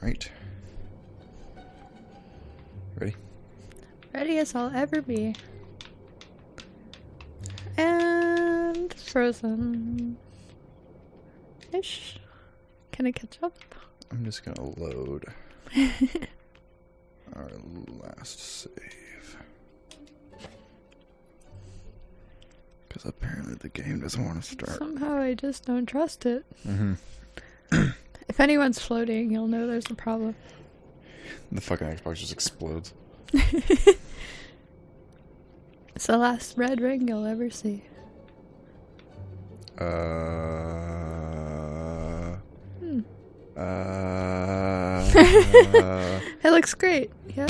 Right. Ready? Ready as I'll ever be. And frozen. Ish. Can I catch up? I'm just gonna load our last save. Because apparently the game doesn't want to start. Somehow I just don't trust it. Mm-hmm. If anyone's floating, you'll know there's a problem. The fucking Xbox just explodes. It's the last red ring you'll ever see. It looks great. Yeah.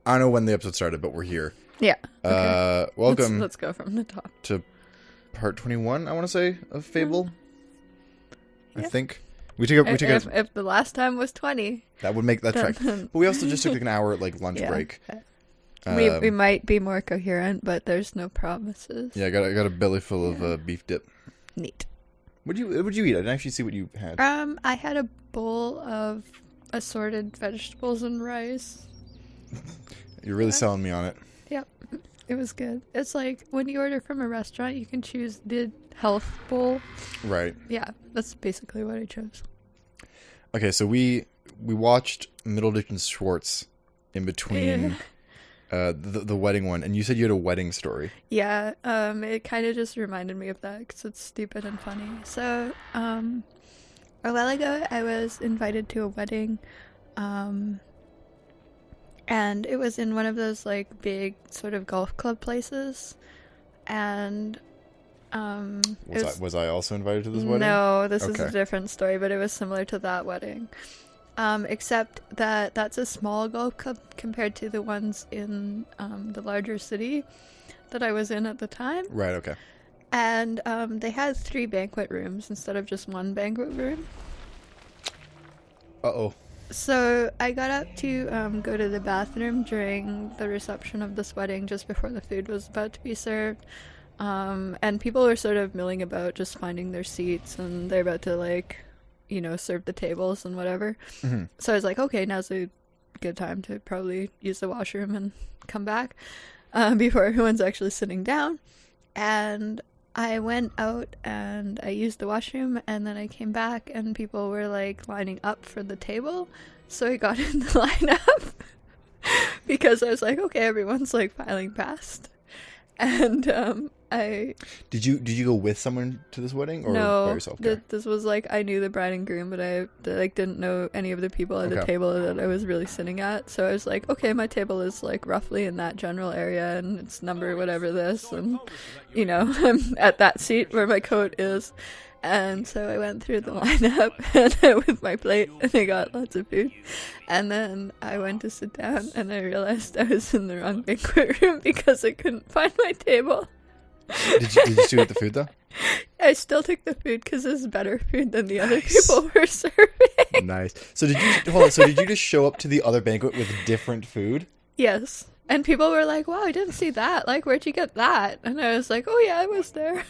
I don't know when the episode started, but we're here. Yeah. Okay. Welcome. Let's go from the top. To part 21, I want to say, of Fable. Yeah. I think. We took If the last time was 20. That would make that track. But we also just took like an hour lunch break. We might be more coherent, but there's no promises. Yeah, I got a belly full of beef dip. Neat. What'd you eat? I didn't actually see what you had. I had a bowl of assorted vegetables and rice. You're really selling me on it. Yep. It was good. It's like when you order from a restaurant, you can choose the health bowl. Right. Yeah, that's basically what I chose. Okay, so we watched Middleditch and Schwartz in between the wedding one, and you said you had a wedding story. Yeah, it kind of just reminded me of that because it's stupid and funny. So, a while ago, I was invited to a wedding, and it was in one of those like big sort of golf club places, and was I also invited to this wedding? No, this is a different story, but it was similar to that wedding. Except that that's a small golf club compared to the ones in the larger city that I was in at the time. Right, okay. And they had 3 banquet rooms instead of just 1 banquet room. Uh-oh. So I got up to go to the bathroom during the reception of this wedding just before the food was about to be served. And people were sort of milling about just finding their seats, and they're about to serve the tables and whatever. Mm-hmm. So I was like, okay, now's a good time to probably use the washroom and come back before everyone's actually sitting down. And I went out and I used the washroom, and then I came back and people were like lining up for the table. So I got in the lineup because I was like, okay, everyone's like filing past. And did you go with someone to this wedding or by yourself? No, this was like I knew the bride and groom, but I didn't know any of the people at the table that I was really sitting at. So I was like, okay, my table is like roughly in that general area, and it's number whatever this, and I'm at that seat where my coat is. And so I went through the lineup with my plate, and I got lots of food. And then I went to sit down, and I realized I was in the wrong banquet room because I couldn't find my table. Did you still eat the food, though? I still took the food because it's better food than the other people were serving. Nice. So did you just show up to the other banquet with different food? Yes. And people were like, wow, I didn't see that. Like, where'd you get that? And I was like, oh, yeah, I was there.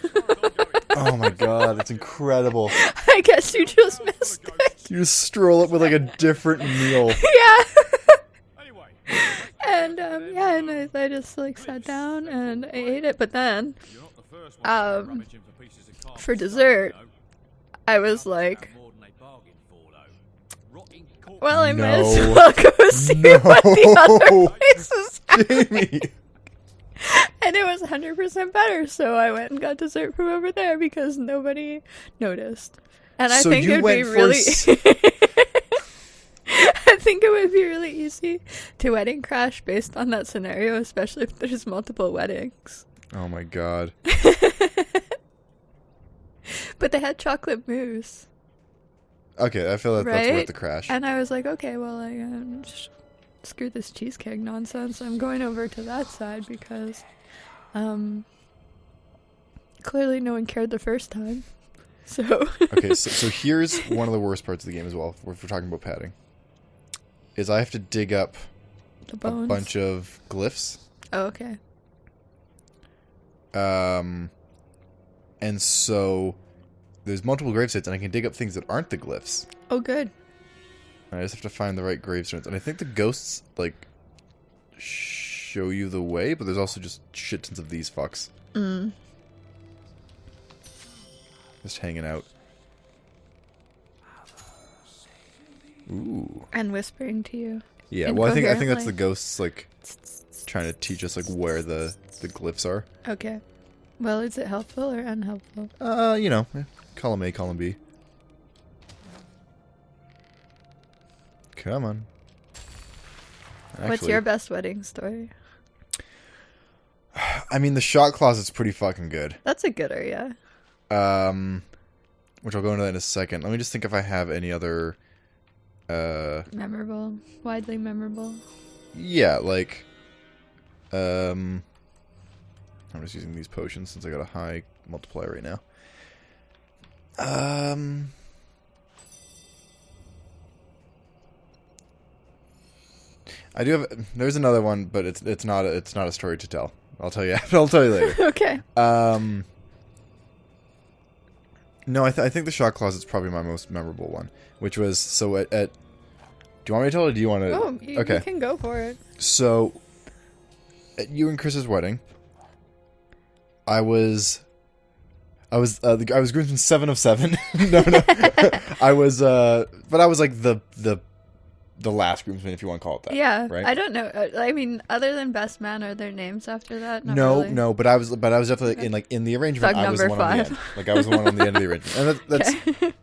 Oh, my God. That's incredible. I guess you just missed it. You just stroll up with, like, a different meal. Yeah. And, and I just, like, sat down and I ate it. But then, for dessert, I was like, well, I might as well go see what the other places have. Jamie. And it was 100% better, so I went and got dessert from over there because nobody noticed. And I think it would be really I think it would be really easy to wedding crash based on that scenario, especially if there's multiple weddings. Oh my God. But they had chocolate mousse. Okay, I feel that's worth the crash. And I was like, okay, well, screw this cheesecake nonsense. I'm going over to that side because clearly no one cared the first time. So okay, so here's one of the worst parts of the game as well, if we're talking about padding. is I have to dig up The a bones. bunch of glyphs. Oh, okay. And so there's multiple grave sites, and I can dig up things that aren't the glyphs. Oh, good. I just have to find the right gravestones. And I think the ghosts, like, show you the way, but there's also just shit tons of these fucks. Just hanging out. Ooh. And whispering to you. Yeah, well, I think that's the Incoherently. ghosts, like, trying to teach us, like, where the glyphs are. Okay. Well, is it helpful or unhelpful? You know, column A, column B. Come on. What's your best wedding story? I mean, the shot closet's pretty fucking good. That's a gooder, yeah. Which I'll go into that in a second. Let me just think if I have any other, Memorable. Widely memorable. yeah, like, I'm just using these potions since I got a high multiplier right now. I do have. There's another one, but it's not a story to tell. I'll tell you. I'll tell you later. Okay. No, I think the shot closet's probably my most memorable one, which was so at. Do you want me to tell it? Or do you want to? Oh, you can go for it. So, at you and Chris's wedding, I was groomsman 7 of 7. no. I was like the last groomsman, if you want to call it that. Yeah. Right? I don't know. I mean, other than best man, are there names after that? Not No, really. no, but I was definitely in the arrangement. Thug I was the number one on the 5. end. Like I was the one on the end of the arrangement, and that's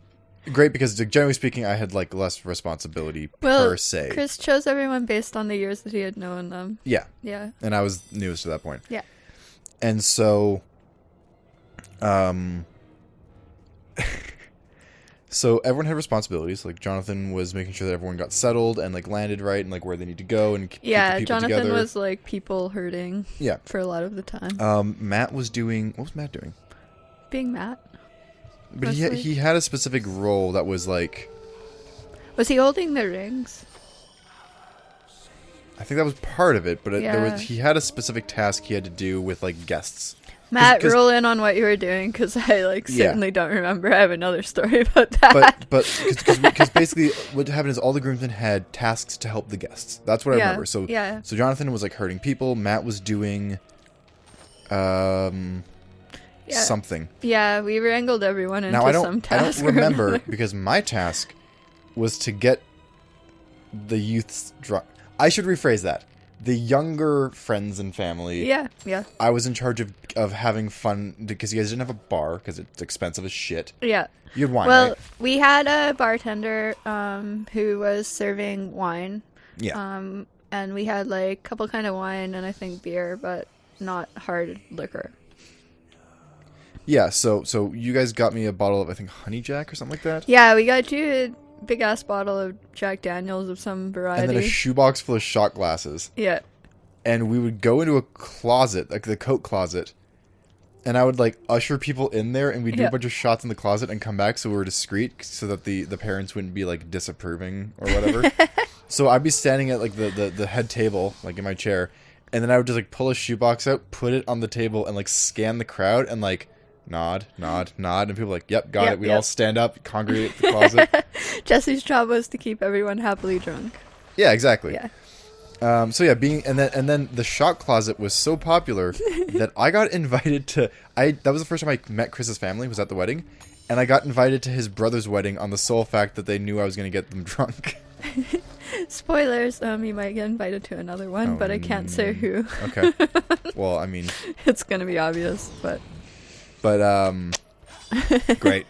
Okay. great because generally speaking, I had like less responsibility Well, per se. Chris chose everyone based on the years that he had known them. Yeah, Yeah. and I was newest to that point. Yeah. And so, so everyone had responsibilities. Like Jonathan was making sure that everyone got settled and like landed right and like where they need to go and keep the Yeah, people Jonathan together. was like people herding. Yeah. For a lot of the time. Matt was doing. What was Matt doing? Being Matt. But Mostly. he had a specific role that was like. Was he holding the rings? I think that was part of it, but Yeah. he had a specific task he had to do with like guests. Matt, 'cause- roll in on what you were doing because I like Yeah. certainly don't remember. I have another story about that. Because basically what happened is all the groomsmen had tasks to help the guests. That's what I Yeah, remember. So yeah. so Jonathan was like herding people. Matt was doing Yeah. something. Yeah, we wrangled everyone into Now I some don't task. or remember another. because my task was to get the youths drunk. I should rephrase that. The younger friends and family. Yeah, yeah, I was in charge of having fun because you guys didn't have a bar because it's expensive as shit. yeah. You had wine, Well, right? we had a bartender who was serving wine. Yeah. And we had like a couple kind of wine and I think beer, but not hard liquor. Yeah, so you guys got me a bottle of, I think, Honey Jack or something like that? Yeah, we got you a big ass bottle of Jack Daniels of some variety. And then a shoebox full of shot glasses. Yeah. And we would go into a closet, like the coat closet, and I would, like, usher people in there, and we'd do Yeah. a bunch of shots in the closet and come back so we were discreet, so that the parents wouldn't be, like, disapproving or whatever. So I'd be standing at, like, the head table, like, in my chair, and then I would just, like, pull a shoebox out, put it on the table, and, like, scan the crowd, and, like, nod, and people were like, yep, got Yep, it. We'd yep. all stand up, congregate at the closet. Jesse's job was to keep everyone happily drunk. Yeah, exactly. Yeah. So yeah, and then the shot closet was so popular that I got invited to. That was the first time I met Chris's family, was at the wedding, and I got invited to his brother's wedding on the sole fact that they knew I was going to get them drunk. Spoilers, you might get invited to another one, Oh, but I can't say who. Okay. Well, I mean, It's gonna be obvious, but great,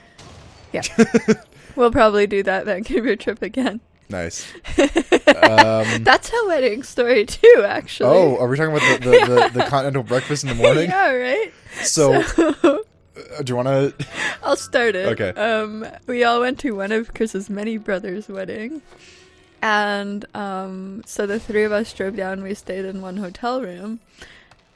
yeah. We'll probably do that Vancouver trip again. nice. That's a wedding story too, actually. Oh, are we talking about the continental breakfast in the morning? Yeah, right? So, do you want to? I'll start it. Okay. We all went to one of Chris's many brothers' wedding. And so the three of us drove down. We stayed in one hotel room.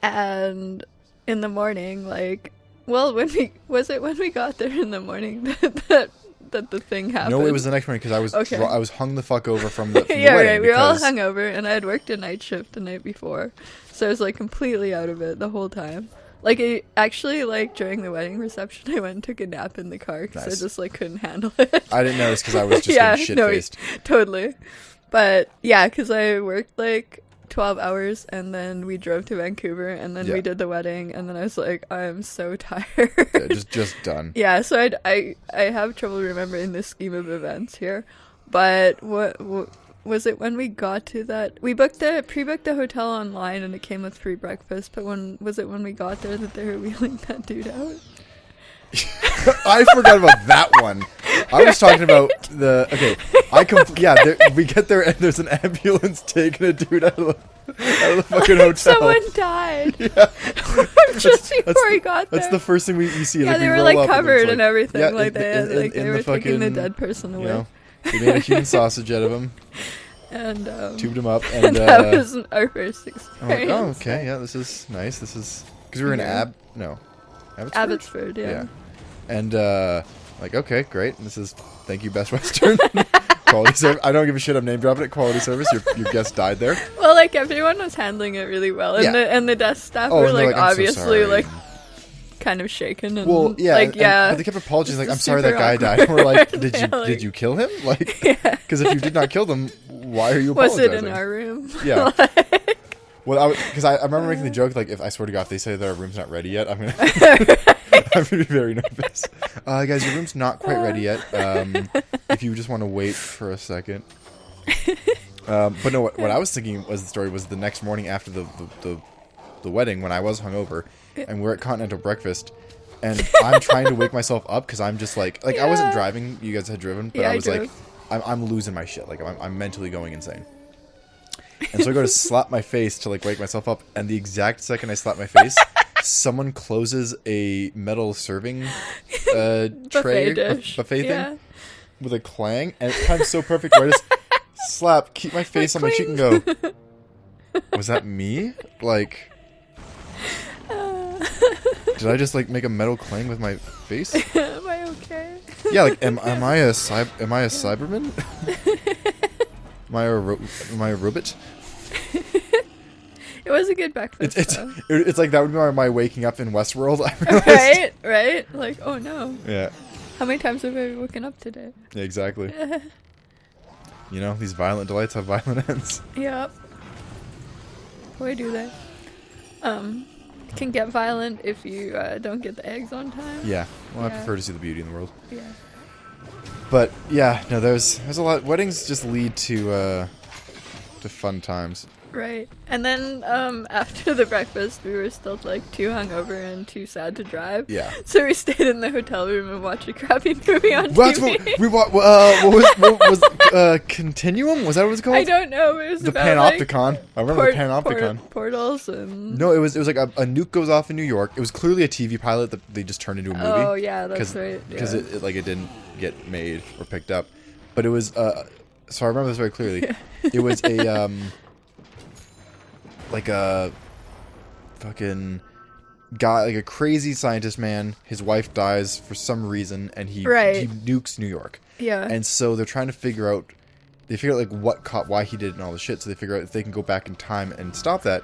And in the morning, like, well, when we got there in the morning, that that the thing happened? No, it was the next morning because I was Okay. I was hung the fuck over from the Yeah, wedding. right. We were all because- hungover, and I had worked a night shift the night before, so I was like completely out of it the whole time. Like, actually, like during the wedding reception, I went and took a nap in the car because Nice. I just like couldn't handle it. I didn't notice because I was just Yeah, getting shit no, faced. Totally. But yeah, because I worked like 12 hours, and then we drove to Vancouver, and then Yeah. we did the wedding, and then I was like, I'm so tired. Yeah, just done. Yeah, so I have trouble remembering the scheme of events here, but what was it when we got to that? We pre-booked the hotel online, and it came with free breakfast. But when we got there that they were wheeling that dude out? I forgot about that one. I was talking about we get there and there's an ambulance taking a dude out of the fucking hotel. Someone died. Yeah. Just before he got there. That's the first thing we see. Yeah, like, they we were roll like up and covered it's and everything. yeah, Like they in were the taking the fucking, dead person away. You know, they made a human sausage out of him, And tubed him up, and that was our first experience. I'm like, oh, okay, yeah, this is nice. This is because we were in Abbotsford. Abbotsford, yeah. And like, okay, great. This is thank you, Best Western. Quality service. I don't give a shit. I'm name dropping it. Quality service. Your guest died there. Well, like everyone was handling it really well, and Yeah. the desk staff Oh, were and they're like I'm so obviously sorry. like kind of shaken and Well, yeah, like but they kept apologizing. Like, This I'm is sorry that super guy died. awkward. And we're like, Yeah, did you kill him? Like, Yeah. because if you did not kill them, why are you Was apologizing? it in our room? Yeah. Like, Well, because I remember making the joke, like, if I swear to God, if they say that our room's not ready yet, I'm gonna I'm gonna be very nervous. Guys, your room's not quite ready yet. If you just want to wait for a second. But no, what I was thinking was the story was the next morning after the wedding when I was hungover and we're at continental breakfast and I'm trying to wake myself up because I'm just like I wasn't driving. You guys had driven, but Yeah, I I was like, drove. I'm losing my shit. Like I'm mentally going insane. And so I go to slap my face to like wake myself up, and the exact second I slap my face, someone closes a metal serving tray dish. buffet Yeah. thing with a clang, and it timed so perfect where I just slap, keep my face on my cheek, and go, was that me? Like, did I just like make a metal clang with my face? Am I okay? Yeah, like am I a Cyberman? Am I a robot? It was a good breakfast. It's like that would be my waking up in Westworld. I realized. right. Like, oh no, Yeah. how many times have I woken up today? Yeah, exactly. You know, these violent delights have violent ends. Yep. Boy, do they. Can get violent if you don't get the eggs on time. Yeah. Well, I Yeah. prefer to see the beauty in the world. Yeah. But yeah, no, there's a lot. Weddings just lead to fun times. Right. And then after the breakfast, we were still like too hungover and too sad to drive. Yeah. So we stayed in the hotel room and watched a crappy movie on That's TV. what we what was Continuum? Was that what it was called? I don't know. It was The about Panopticon. I remember the Panopticon. Portals and. No, it was like a nuke goes off in New York. It was clearly a TV pilot that they just turned into a movie. Oh yeah, that's right. Because Yeah. it didn't get made or picked up, but it was so I remember this very clearly. It was a like a fucking guy, like a crazy scientist man. His wife dies for some reason, and he nukes New York. Yeah. And so they're trying to figure out like why he did it and all the shit. So they figure out if they can go back in time and stop that,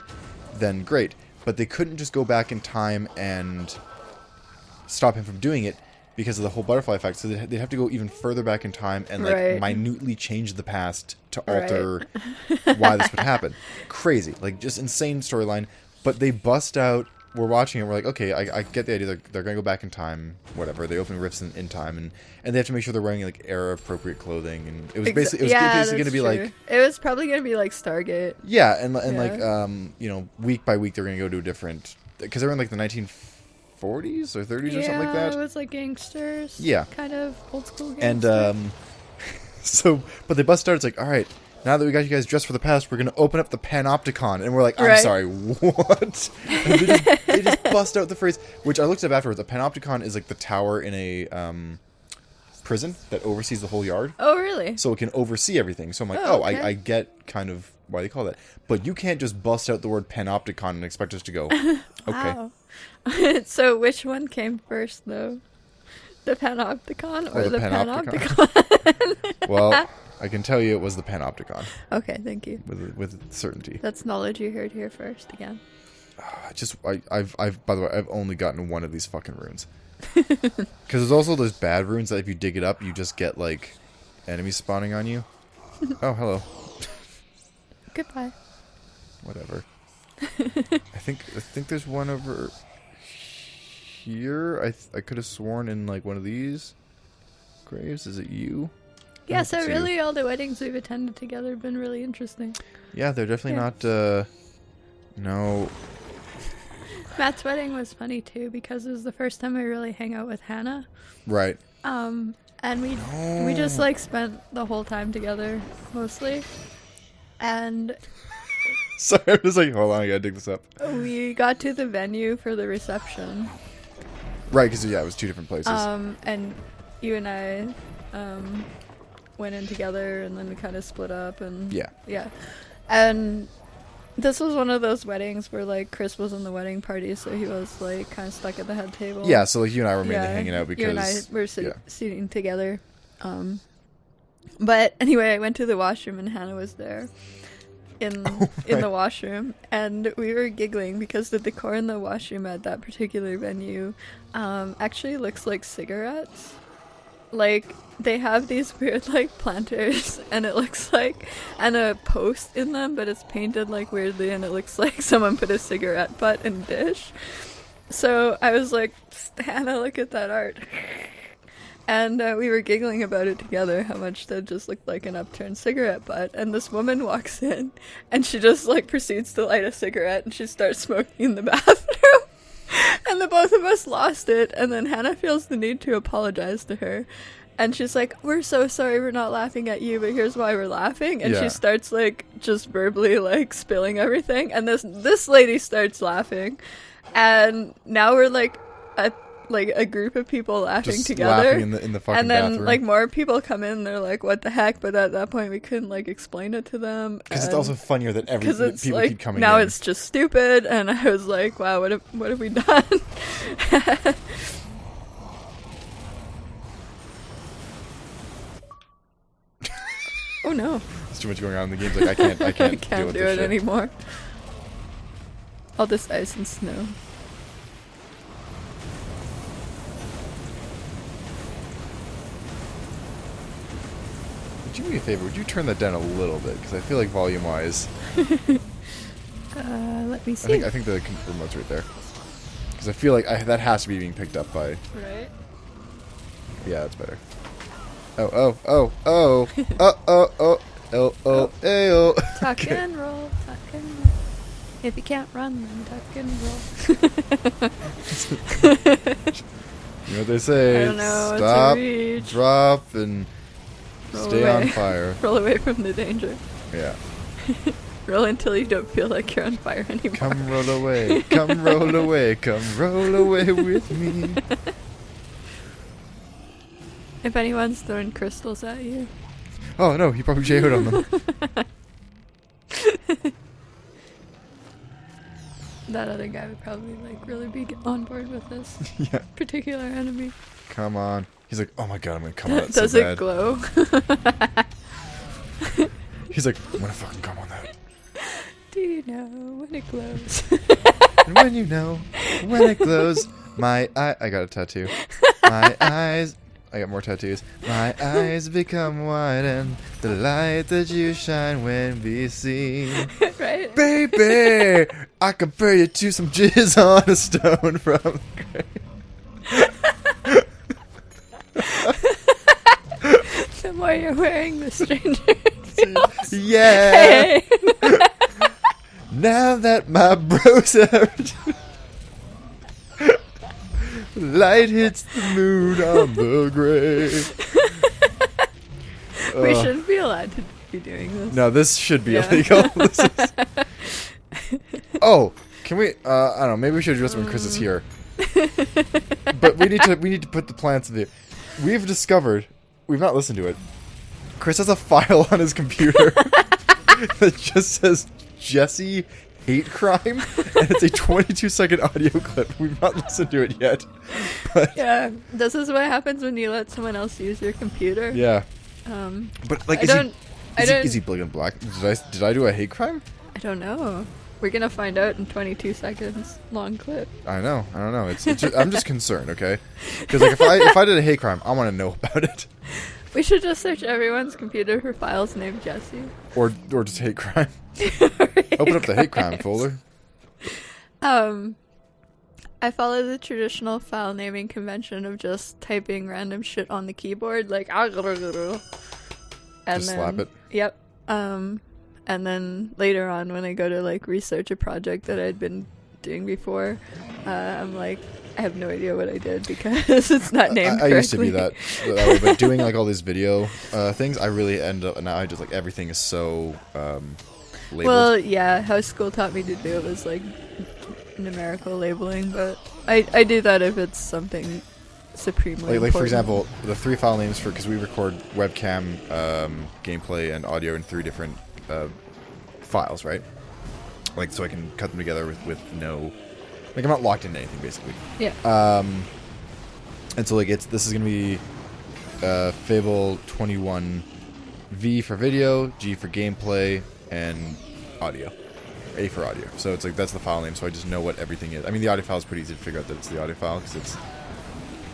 then great. But they couldn't just go back in time and stop him from doing it because of the whole butterfly effect. So they'd have to go even further back in time and like minutely change the past to alter why this would happen. Crazy, like just insane storyline. But they bust out. We're watching it. We're like, okay, I get the idea. They're gonna go back in time. Whatever. They open rifts in time, and they have to make sure they're wearing like era appropriate clothing. And it was basically gonna be like. It was probably gonna be like Stargate. Yeah, and like you know, week by week they're gonna go to a different, because they're in like the 1940s or 30s or something like that. Yeah, it was like gangsters. Yeah. Kind of old school gangsters. And so, but they bust out. It's like, all right, now that we got you guys dressed for the past, we're gonna open up the Panopticon, and we're like, I'm sorry, what? And they just bust out the phrase, which I looked up afterwards. A Panopticon is like the tower in a prison that oversees the whole yard. Oh, really? So it can oversee everything. So I'm like, okay. I get kind of why they call that, but you can't just bust out the word Panopticon and expect us to go, okay. Wow. So which one came first, though? The panopticon Oh, or the the panopticon. panopticon? Well, I can tell you it was the panopticon Okay, thank you. with certainty. That's knowledge you heard here first again. By the way, I've only gotten one of these fucking runes. Because there's also those bad runes that if you dig it up, you just get like enemies spawning on you. Oh, hello. Goodbye. Whatever. I think there's one over here. I could have sworn in like one of these graves. Is it you? Yeah, hope so it's you. really all the weddings we've attended together have been really interesting. Yeah, they're definitely Yeah. not. No. Matt's wedding was funny too because it was the first time I really hang out with Hannah. Right. And we just like spent the whole time together mostly. And Sorry, I'm just like, hold on, I gotta dig this up. we got to the venue for the reception. Right, because yeah, it was two different places. And you and I went in together and then we kind of split up and Yeah. And this was one of those weddings where like Chris was in the wedding party, so he was like kind of stuck at the head table. Yeah, so like you and I were mainly hanging out because you and I were sitting together. But anyway, I went to the washroom and Hannah was there in the washroom, and we were giggling because the decor in the washroom at that particular venue actually looks like cigarettes. Like they have these weird like planters and it looks like and a post in them, but it's painted like weirdly and it looks like someone put a cigarette butt in a dish. So I was like, Hannah, look at that art. And we were giggling about it together, how much that just looked like an upturned cigarette butt. And this woman walks in, and she just, like, proceeds to light a cigarette, and she starts smoking in the bathroom. And the both of us lost it, and then Hannah feels the need to apologize to her. And she's like, we're so sorry we're not laughing at you, but here's why we're laughing. And she starts, like, just verbally, like, spilling everything. And this lady starts laughing. And now we're, like, a group of people laughing just laughing in the fucking and then bathroom. like more people come in, they're like, what the heck? But at that point we couldn't like explain it to them because it's also funnier that people like, keep coming now in. it's just stupid. And I was like, wow, what have we done? Oh no, There's too much going on in the games. Like I can't I deal can't with do this it shit. anymore. All this ice and snow. Would you do me a favor? Would you turn that down a little bit? Because I feel like volume-wise, Let me see. I think the remote's right there. Because I feel like that has to be being picked up by. Right. Yeah, that's better. Oh. Tuck Okay. and roll, tuck and roll. If you can't run, then tuck and roll. You know what they say? I don't know, it's a Stop, reach. drop, and Roll stay away. on fire. Roll away from the danger. Yeah. Roll until you don't feel like you're on fire anymore. Come roll away, come roll away, come roll away with me. If anyone's throwing crystals at you. Oh no, he probably JO'd on them. That other guy would probably like really be on board with this Yeah. particular enemy. Come on. He's like, oh my god, I'm gonna come on that Does so it bad. glow? He's like, I'm gonna fucking come on that. Do you know when it glows? And when you know, when it glows, I got a tattoo. My eyes, I got more tattoos. My eyes become wide and the light that you shine when we see. Right? Baby, I compare you to some jizz on a stone from the grave. The more you're wearing, the stranger it feels. Yeah. Hey. Now that my bros have light hits the moon on the grave. We shouldn't be allowed to be doing this. No, this should be Yeah. illegal. This is... Oh, can we? I don't know. Maybe we should address when Chris is here. But we need to put the plants in the. We've discovered. We've not listened to it. Chris has a file on his computer that just says Jesse hate crime, and it's a 22-second audio clip. We've not listened to it yet. But Yeah, this is what happens when you let someone else use your computer. yeah. But like, is he black? Did I do a hate crime? I don't know. We're gonna find out in 22 seconds. Long clip. I know. I don't know. It's just, I'm just concerned, okay? Because like if I did a hate crime, I want to know about it. We should just search everyone's computer for files named Jesse. Or just hate crime. Open up the hate crime folder. I follow the traditional file naming convention of just typing random shit on the keyboard, like and Just slap it. Yep. And then later on, when I go to like research a project that I'd been doing before, I'm like, I have no idea what I did because it's not named correctly. I used to be that way, but doing like all these video things, I really end up, and now I just like everything is so labeled. Well, yeah, how school taught me to do it was like numerical labeling, but I do that if it's something supremely like for important. example, the 3 file names for, because we record webcam, gameplay, and audio in 3 different files, right? Like, so I can cut them together with no, like, I'm not locked into anything basically. Yeah. And so like this is gonna be Fable 21 V for video, G for gameplay, and audio. A for audio. So it's like, that's the file name, so I just know what everything is. I mean, the audio file is pretty easy to figure out that it's the audio file because it's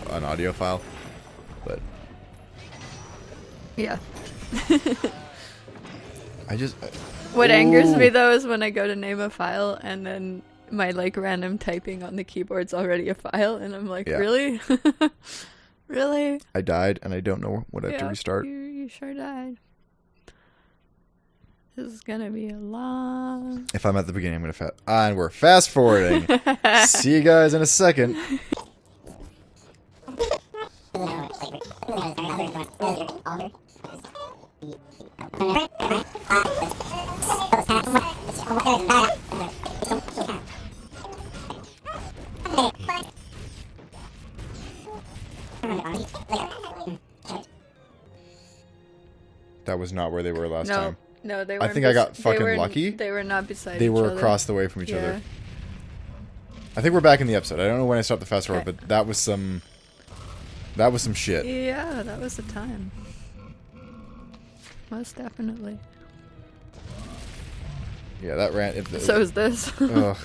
an audio file, but Yeah. What Ooh. angers me though is when I go to name a file and then my like random typing on the keyboard's already a file, and I'm like, Yeah. really? Really? I died and I don't know what I have to restart. You sure died. This is gonna be a long... If I'm at the beginning, I'm gonna and we're fast forwarding. See you guys in a second. That was not where they were last time. No, they I were. think I got fucking lucky. They were not beside They each were other. across the way from each Yeah. other. I think we're back in the episode. I don't know when I stopped the fast forward, Okay. but that was some shit. Yeah, that was the time. Most definitely. Yeah, that ran. So is this. Ugh.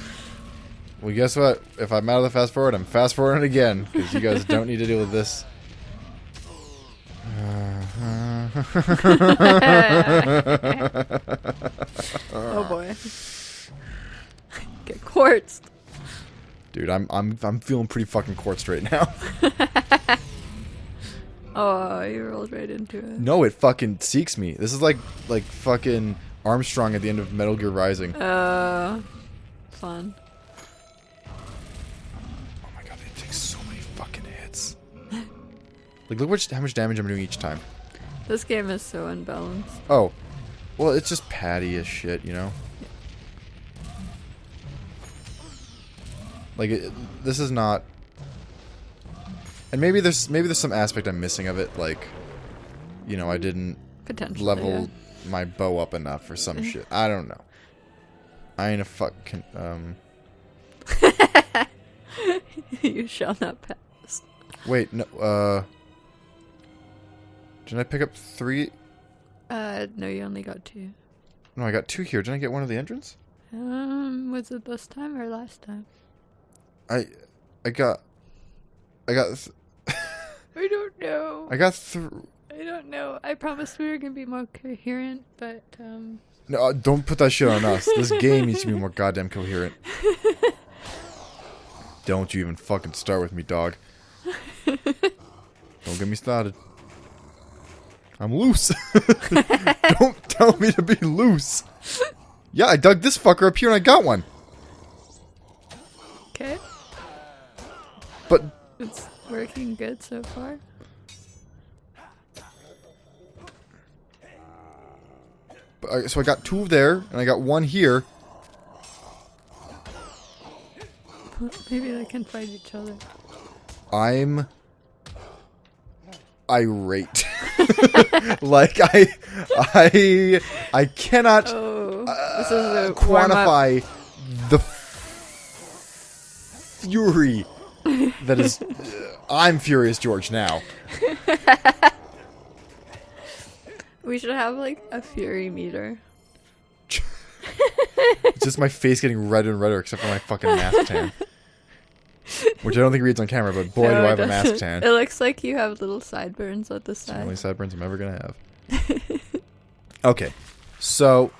Well, guess what? If I'm out of the fast forward, I'm fast forwarding again because you guys don't need to deal with this. Oh boy. Get quartzed. Dude, I'm feeling pretty fucking quartzed right now. Oh, you rolled right into it. No, it fucking seeks me. This is like fucking Armstrong at the end of Metal Gear Rising. Fun. Oh my god, they take so many fucking hits. Like, look how much damage I'm doing each time. This game is so unbalanced. Oh, well, it's just patty as shit, you know. Like, this is not. And maybe there's some aspect I'm missing of it, like, you know, I didn't level my bow up enough or some shit. I don't know. I ain't a fucking You shall not pass. Wait, no. Didn't I pick up 3? No, you only got 2. No, I got 2 here. Didn't I get one at the entrance? Was it this time or last time? I got. I don't know. I got through. I don't know. I promised we were gonna be more coherent, but No, don't put that shit on us. This game needs to be more goddamn coherent. Don't you even fucking start with me, dog. Don't get me started. I'm loose. Don't tell me to be loose. Yeah, I dug this fucker up here and I got one. okay. But It's working good so far. so I got 2 there and I got 1 here. Maybe they can fight each other. I'm irate. Like I cannot Oh, this is a quantify fury that is... I'm Furious George now. We should have, like, a fury meter. It's just my face getting redder and redder, except for my fucking mask tan. Which I don't think reads on camera, but boy, No, do I it have a mask doesn't. tan. It looks like you have little sideburns at the It's the side. only sideburns I'm ever gonna have. Okay, so...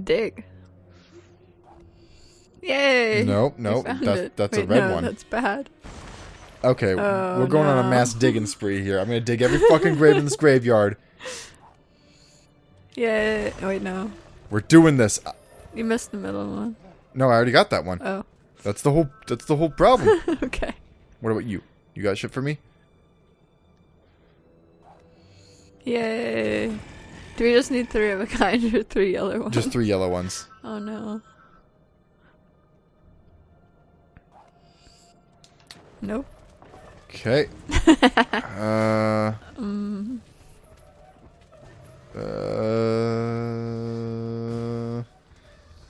Dig. Yay! No, You found it. that's Wait, a red no, one. That's bad. Okay, Oh, we're going on a no. mass digging spree here. I'm gonna dig every fucking grave in this graveyard. Yay! Oh, wait, no. We're doing this. You missed the middle one. No, I already got that one. Oh. That's the whole problem. Okay. What about you? You got shit for me? Yay! Do we just need 3 of a kind or 3 yellow ones? Just 3 yellow ones. Oh no. Nope. Okay.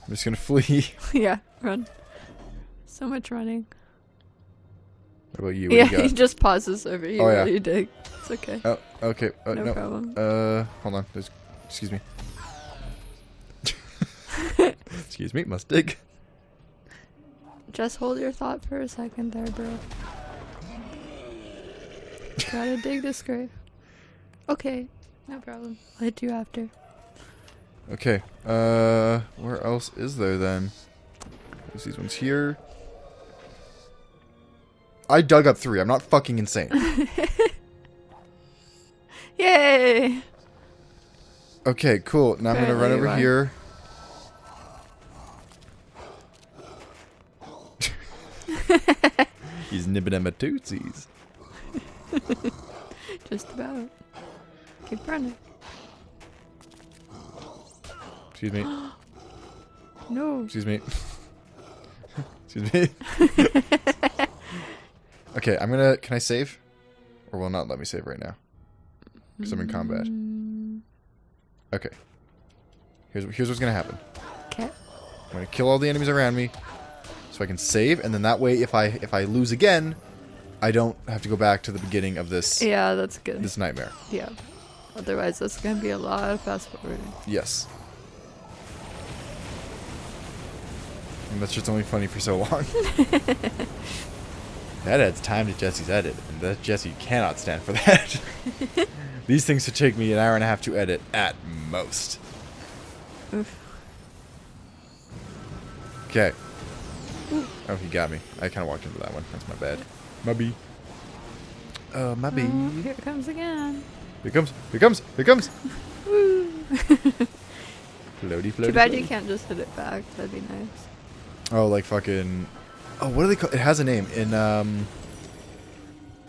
I'm just gonna flee. Yeah, run. So much running. What about you? What Yeah, do you he got? just pauses over you Oh, yeah. while you dig. It's okay. Oh, okay. No problem. Hold on. Excuse me. Excuse me. Must dig. Just hold your thought for a second there, bro. Gotta dig this grave. Okay, no problem. I'll hit you after. Okay. Where else is there then? There's these ones here. I dug up 3. I'm not fucking insane. Yay! Okay, cool. Now I'm gonna run Apparently over you are. here. He's nibbing at my tootsies. Just about. Keep running. Excuse me. No. Excuse me. Excuse me. Okay, I'm gonna... Can I save? Or will it not let me save right now? Because I'm in combat. Okay. Here's what's gonna happen. Okay. I'm gonna kill all the enemies around me, so I can save, and then that way, if I lose again, I don't have to go back to the beginning of this Yeah, that's good. this nightmare. Yeah. Otherwise, that's gonna be a lot of fast forwarding. Yes. And that's just only funny for so long. That adds time to Jesse's edit, and that Jesse cannot stand for that. These things should take me an hour and a half to edit at most. Oof. Okay. Oh, he got me. I kind of walked into that one. That's my bad. My B. My B. Oh, here it comes again. Here it comes. Here it comes. Here it comes. Woo. Floaty, floaty. Too bad you floaty. can't just hit it back. That'd be nice. Oh, like fucking... Oh, what do they call... It has a name.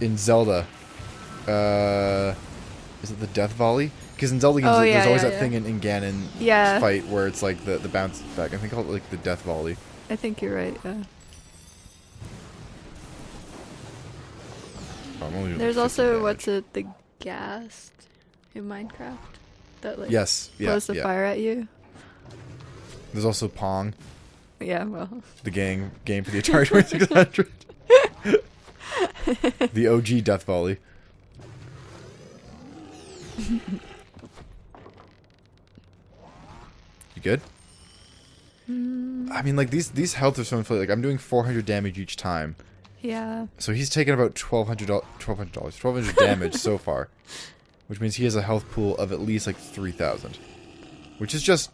In Zelda. Is it the Death Volley? Because in Zelda games, Oh, yeah, there's always yeah, that yeah. thing in Ganon Yeah. fight where it's like the bounce back. I think I call it like the Death Volley. I think you're right. Yeah. Oh, I'm only doing There's 50 also damage. what's it? The ghast in Minecraft that like Yes. Yeah. blows the Yeah. fire at you. There's also Pong, Yeah. Well. the game for the Atari 2600. The OG Death Volley. You good? I mean, like these health are so inflated. Like I'm doing 400 damage each time, Yeah. so he's taken about $1,200 damage so far, which means he has a health pool of at least like 3,000, which is just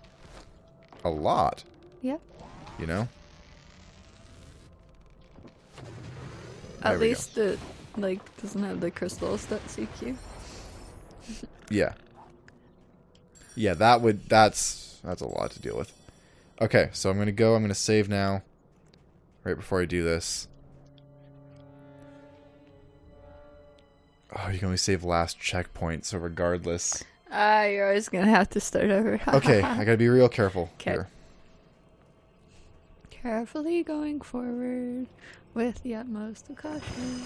a lot. Yep. You know. At There we go. least it like doesn't have the crystals that seek you. Yeah. Yeah, that's a lot to deal with. Okay, so I'm gonna save now. Right before I do this. Oh, you can only save last checkpoint, so regardless. You're always gonna have to start over. Okay, I gotta be real careful 'Kay. here. Carefully going forward with the utmost of caution.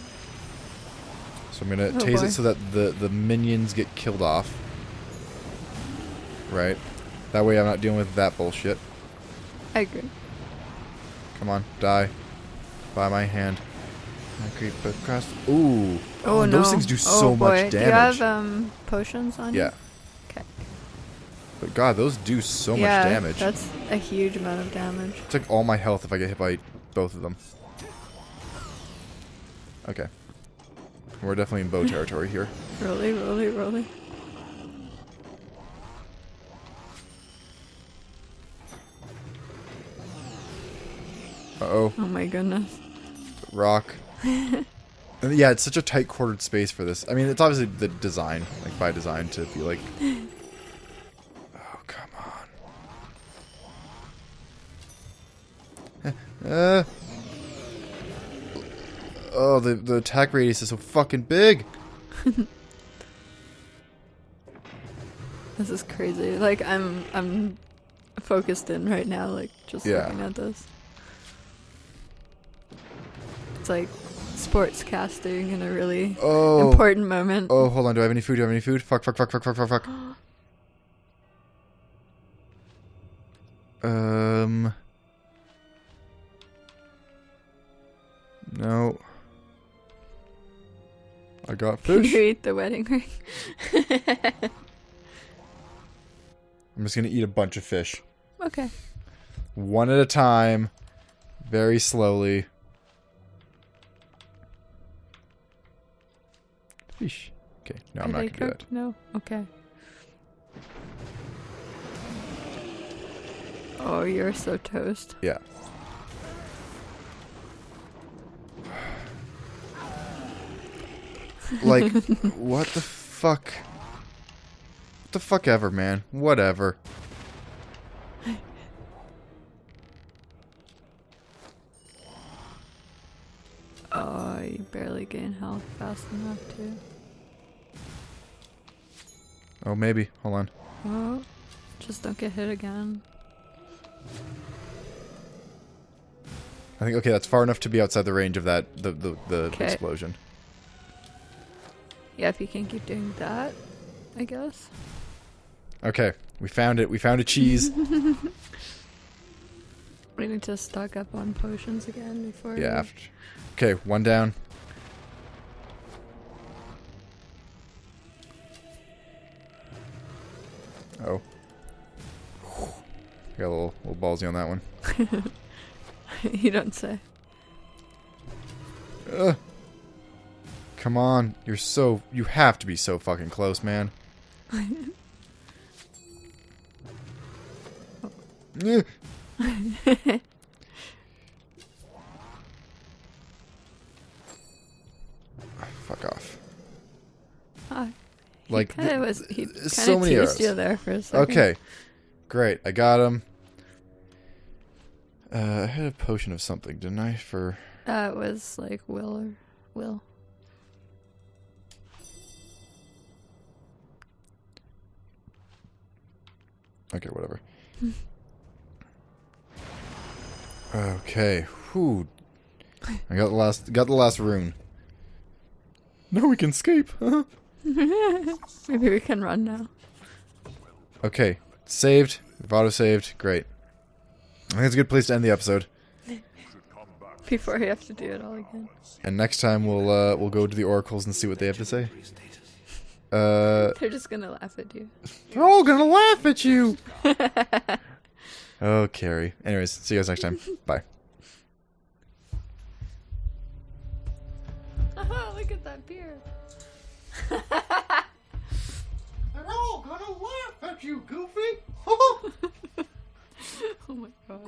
So I'm gonna Oh, tase boy. it so that the minions get killed off. Right? That way I'm not dealing with that bullshit. I agree. Come on, die. By my hand. I creep across. Ooh. Oh, no. Those things do so much damage. Do you have potions on you? Yeah. Okay. But God, those do so much damage. That's a huge amount of damage. It's like all my health if I get hit by both of them. Okay. We're definitely in bow territory here. Rolly, rolly, rolly. Uh-oh. Oh my goodness. Rock. And yeah, it's such a tight quartered space for this. I mean, it's obviously the design, like by design to be like... Oh, come on. Oh, the attack radius is so fucking big. This is crazy. Like I'm focused in right now, like just looking at this. It's like sports casting in a really important moment. Oh, hold on. Do I have any food? Do I have any food? Fuck. No. I got fish. You eat the wedding ring. I'm just gonna eat a bunch of fish. Okay. One at a time. Very slowly. Fish. Okay, no, I'm not gonna do that. No? Okay. Oh, you're so toast. Yeah. Like, what the fuck? What the fuck ever, man. Whatever. Oh, you barely gain health fast enough too. Oh, maybe. Hold on. Oh, just don't get hit again. I think, okay, that's far enough to be outside the range of that, the explosion. Yeah, if you can keep doing that, I guess. Okay, we found it. We found a cheese. We need to stock up on potions again before. Yeah. After. Okay, one down. Oh. Got a little ballsy on that one. You don't say. Come on. You have to be so fucking close, man. Fuck off. Like, he kind of so many arrows. You there for a second. Okay. Great. I got him. I had a potion of something, didn't I? For... It was like Will. Okay, whatever. Okay. Whew. I got the last rune. Now we can escape. Maybe we can run now. Okay. Saved. We've auto-saved. Great. I think it's a good place to end the episode. Before you have to do it all again. And next time we'll go to the oracles and see what they have to say. They're just gonna laugh at you. They're all gonna laugh at you! Oh, Carrie. Anyways, see you guys next time. Bye. Oh, look at that beer. They're all gonna laugh at you, Goofy! Oh Oh my god.